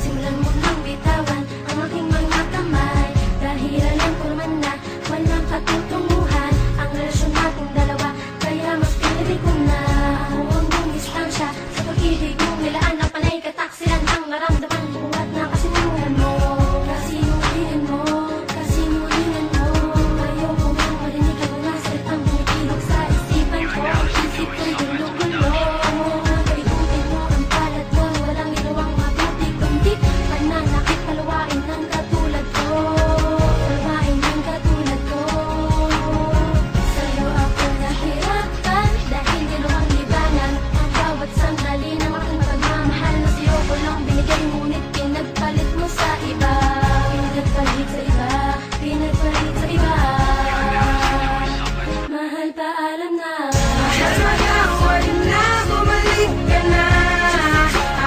Simulan mo nang bitawan ang aking mga kamay. Dahilan lang ko naman na walang patutunguhan ang relasyon nating dalawa. Kaya mas pinili ko na ako ang bumistansya sa pag-ibig mong nilaan na panay kataksilan ang naramdaman ko at nakasimulan mo. Kasimulingan mo, kasimulingan mo. Ayaw ko nang marinig ang mga salitang bumikilog sa isipan ko. Isip ko'y gulo-gulo. Paikutin mo ang palat ko, walang ginawang mabuti kundi pananakit, palawain ng katulad ko. Palawain ng katulad ko. Sa'yo ako nahirapan dahil ginawang libanan ang bawat sandali ng aking pagmamahal na sa'yo ko lang binigay, ngunit pinagpalit mo sa iba. Pinagpalit sa iba, pinagpalit sa iba. Mahal, paalam na. Mahal, magawal na, bumalik ka na.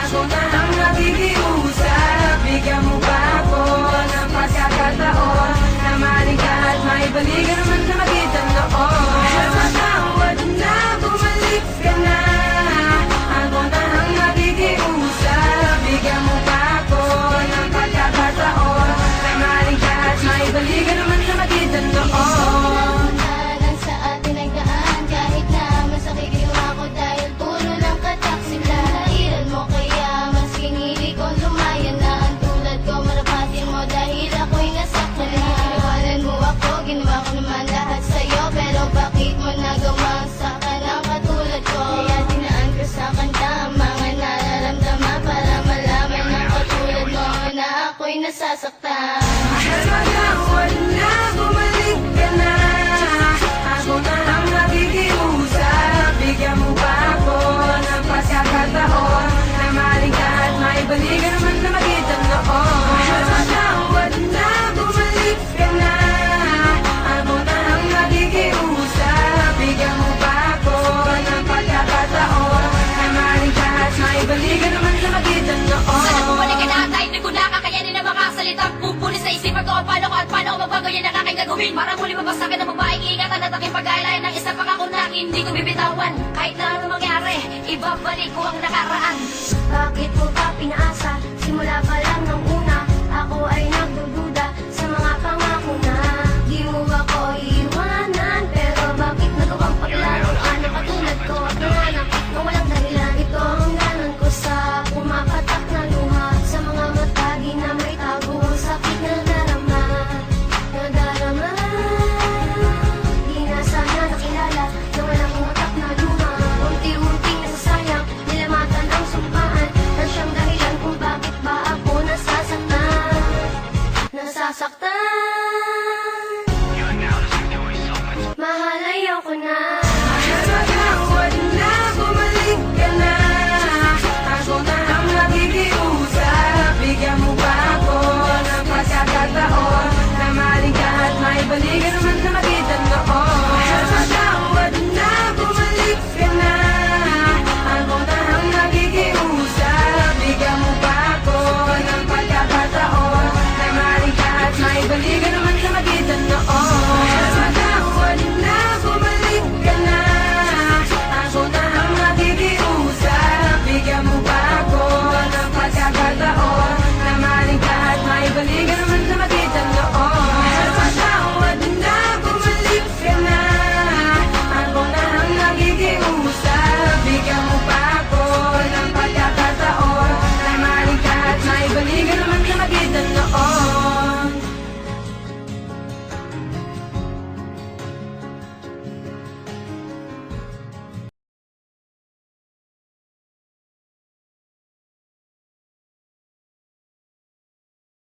Ako na ang nakikiusap. Bigyan mo ba ako ng pagkakataon na maling ka at maibalikan naman sa magitan noon? Mahal, magawal na, bumalik ka na. Ako na ang nakikiusap. Bigyan mo ba ako ng pagkakataon na maling ka at maibalikan naman sa magitan noon? Lang sa atin ay daan, kahit na masakit ginawa ko dahil puro ng kataksilan. Dahilan mo kaya mas kinili ko lumayan na ang tulad ko. Marapatin mo dahil ako'y nasaktan na. Iniwanan mo ako, ginawa ko naman lahat sa'yo. Pero bakit mo nagawa sa kanang katulad ko? Kaya dinaan ko sa kanta ang mga nararamdaman para malaman ng katulad mo na ako'y nasasaktan. Mahal, magawal na, bumalik ka na. Ako na ang nakikiusap. Bigyan mo ba ako ng pagkakataon na maling ka at maibalikan naman na magitan noon? Mahal, magawal na, bumalik ka na. Ako na ang nakikiusap. Bigyan mo ba ako ng pagkakataon na maling ka at maibalikan naman sa magitan noon? Sana bumalik ka na at kahit na na kakayanin ang mga salitang pupulis sa isipan ko. Paano ko at paano ko magbago yan ang aking gagawin para muli mapasakin ang babaeng iingatan at aking pag-aalayan ng isang pangako na hindi ko bibitawan. Kahit na ano mangyari, ibabalik ko ang nakaraan. Bakit mo ba pinaasa? Simula pa lang ng una, ako ay nagdududa sa mga pangako na di mo ako iiwanan. Pero bakit nagawang paglaro? Ano katulad ko at nanganak na walang dahilan? Ito ang ganon ko sa pumapatak na luha sa mga mata, di na may tago ang sakit na nadarama. Nadarama, di na sana nakilala na walang utak na luha. Unti-unting nasasayang, nilamatan ang sumpaan na siyang dahilan kung bakit ba ako nasasaktan. Nasasaktan. Mahal, ayoko na. Mahal, magawal na, bumalik ka na. Ako na ang nakikiusap. Bigyan mo ba ako ng pagkakataon na maling ka at maibalikan